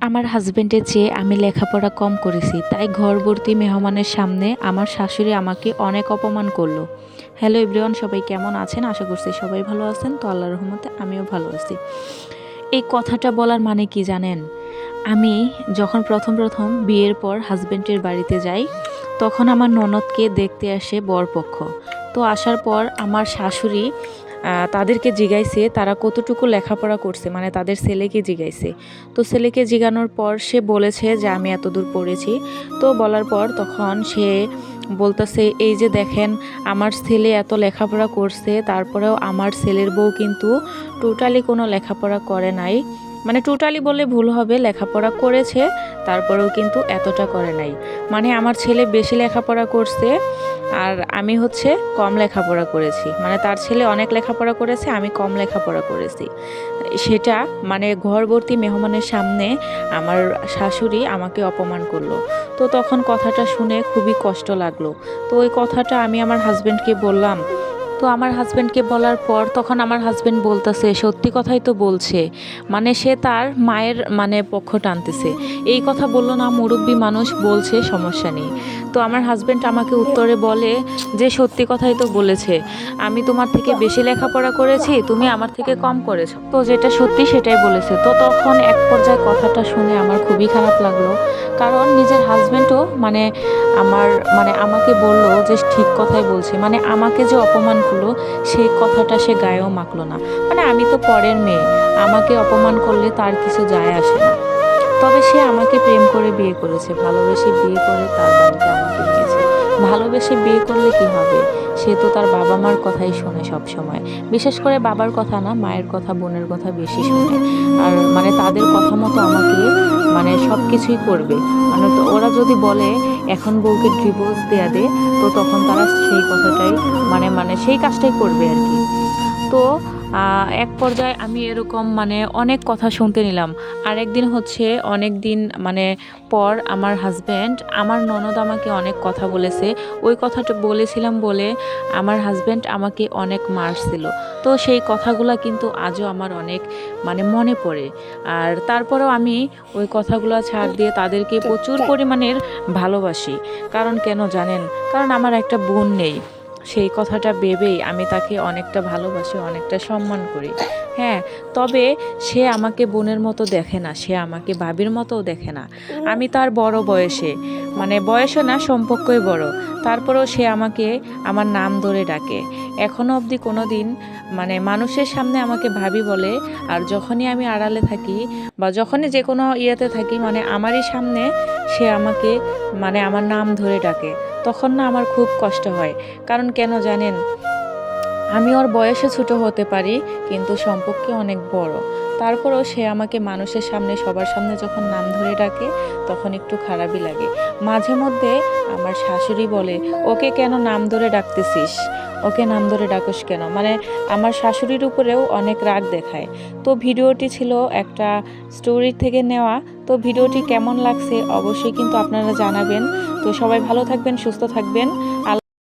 আমার হাজবেন্ডের চেয়ে আমি লেখাপড়া কম করেছি, তাই ঘরভর্তি মেহমানের সামনে আমার শাশুড়ি আমাকে অনেক অপমান করলো। হ্যালো এভরিওয়ান, সবাই কেমন আছেন? আশা করছি সবাই ভালো আছেন। তো আল্লাহর রহমতে আমিও ভালো আছি। এই কথাটা বলার মানে কি জানেন? আমি যখন প্রথম প্রথম বিয়ের পর হাজবেন্ডের বাড়িতে যাই, তখন আমার ননদকে দেখতে আসে বরপক্ষ। তো আসার পর আমার শাশুড়ি তাদেরকে জিগাইছে তারা কতটুকু লেখাপড়া করছে, মানে তাদের ছেলেকে জিগাইছে। তো ছেলেকে জিগানোর পর সে বলেছে যে আমি এতদূর পড়েছি। তো বলার পর তখন সে বলতেছে, এই যে দেখেন আমার ছেলে এত লেখাপড়া করছে, তারপরেও আমার ছেলের বউ কিন্তু টোটালি কোনো লেখাপড়া করে নাই। মানে টোটালি বললে ভুল হবে, লেখাপড়া করেছে তারপরেও কিন্তু এতটা করে নাই। মানে আমার ছেলে বেশি লেখাপড়া করছে আর আমি হচ্ছে কম লেখাপড়া করেছি। মানে তার ছেলে অনেক লেখাপড়া করেছে, আমি কম লেখাপড়া করেছি। সেটা মানে ঘরভর্তি মেহমানের সামনে আমার শাশুড়ি আমাকে অপমান করলো। তো তখন কথাটা শুনে খুবই কষ্ট লাগলো। তো ওই কথাটা আমি আমার হাজবেন্ডকে বললাম। তো আমার হাজবেন্ডকে বলার পর তখন আমার হাজবেন্ড বলতেছে সত্যি কথাই তো বলছে, মানে সে তার মায়ের মানে পক্ষ টানতেছে। এই কথা বললো না, মুরব্বী মানুষ বলছে, সমস্যা নেই। তো আমার হাজবেন্ড আমাকে উত্তরে বলে যে সত্যি কথাই তো বলেছে, আমি তোমার থেকে বেশি লেখাপড়া করেছি, তুমি আমার থেকে কম করেছো। তো যেটা সত্যি সেটাই বলেছে। তো তখন এক পর্যায়ে কথাটা শুনে আমার খুবই খারাপ লাগলো, কারণ নিজের হাজবেন্ডও মানে আমার মানে আমাকে বললো যে ঠিক কথাই বলছে। মানে আমাকে যে অপমান করলো সেই কথাটা সে গায়েও মাখলো না। মানে আমি তো পরের মেয়ে, আমাকে অপমান করলে তার কিছু যায় আসে না। তবে সে আমাকে প্রেম করে বিয়ে করেছে, ভালোবেসে বিয়ে করে তার বাড়িতে আমাকে নিয়েছে। ভালোবেসে বিয়ে করলে কি হবে? সে তো তার বাবা মার কথাই শোনে সব সময়। বিশেষ করে বাবার কথা না, মায়ের কথা, বোনের কথা বেশি শোনে। আর মানে তাদের কথা মতো আমাকে মানে সব কিছুই করবে। মানে তো ওরা যদি বলে এখন বউকে ডিভোর্স দেয়া দে, তো তখন তারা সেই কথাটাই মানে মানে সেই কাজটাই করবে আর কি। তো এক পর্যায়ে আমি এরকম মানে অনেক কথা শুনতে নিলাম। আরেকদিন হচ্ছে অনেক দিন মানে পর আমার হাজব্যান্ড, আমার ননদ আমাকে অনেক কথা বলেছে। ওই কথাটা বলেছিলাম বলে আমার হাজব্যান্ড আমাকে অনেক মারছিল। তো সেই কথাগুলো কিন্তু আজও আমার অনেক মানে মনে পড়ে। আর তারপরেও আমি ওই কথাগুলো ছাড় দিয়ে তাদেরকে প্রচুর পরিমাণের ভালোবাসি। কারণ কেন জানেন? কারণ আমার একটা বোন নেই। সেই কথাটা ভেবেই আমি তাকে অনেকটা ভালোবাসি, অনেকটা সম্মান করি। হ্যাঁ, তবে সে আমাকে বোনের মতো দেখে না, সে আমাকে ভাবির মতোও দেখে না। আমি তার বড় বয়সে, মানে বয়সে না, সম্পর্কই বড়। তারপরেও সে আমাকে আমার নাম ধরে ডাকে। এখনও অবধি কোনো দিন মানে মানুষের সামনে আমাকে ভাবি বলে, আর যখনই আমি আড়ালে থাকি বা যখনই যে কোনো ইয়েতে থাকি, মানে আমারই সামনে সে আমাকে মানে আমার নাম ধরে ডাকে। তখন না আমার খুব কষ্ট হয়। কারণ কেন জানেন? আমি ওর বয়সে ছোট হতে পারি, কিন্তু সম্পর্কে অনেক বড়। তারপরেও সে আমাকে মানুষের সামনে, সবার সামনে যখন নাম ধরে ডাকে, তখন একটু খারাপই লাগে। মাঝে মধ্যে আমার শাশুড়ি বলে, ওকে কেন নাম ধরে ডাকতেছিস? ওকে নাম ধরে ডাকস কেন? মানে আমার শাশুড়ির উপরেও অনেক রাগ দেখায়। তো ভিডিওটি ছিল একটা স্টোরি থেকে নেওয়া। তো ভিডিওটি কেমন লাগছে অবশ্যই কিন্তু আপনারা জানাবেন। তো সবাই ভালো থাকবেন, সুস্থ থাকবেন।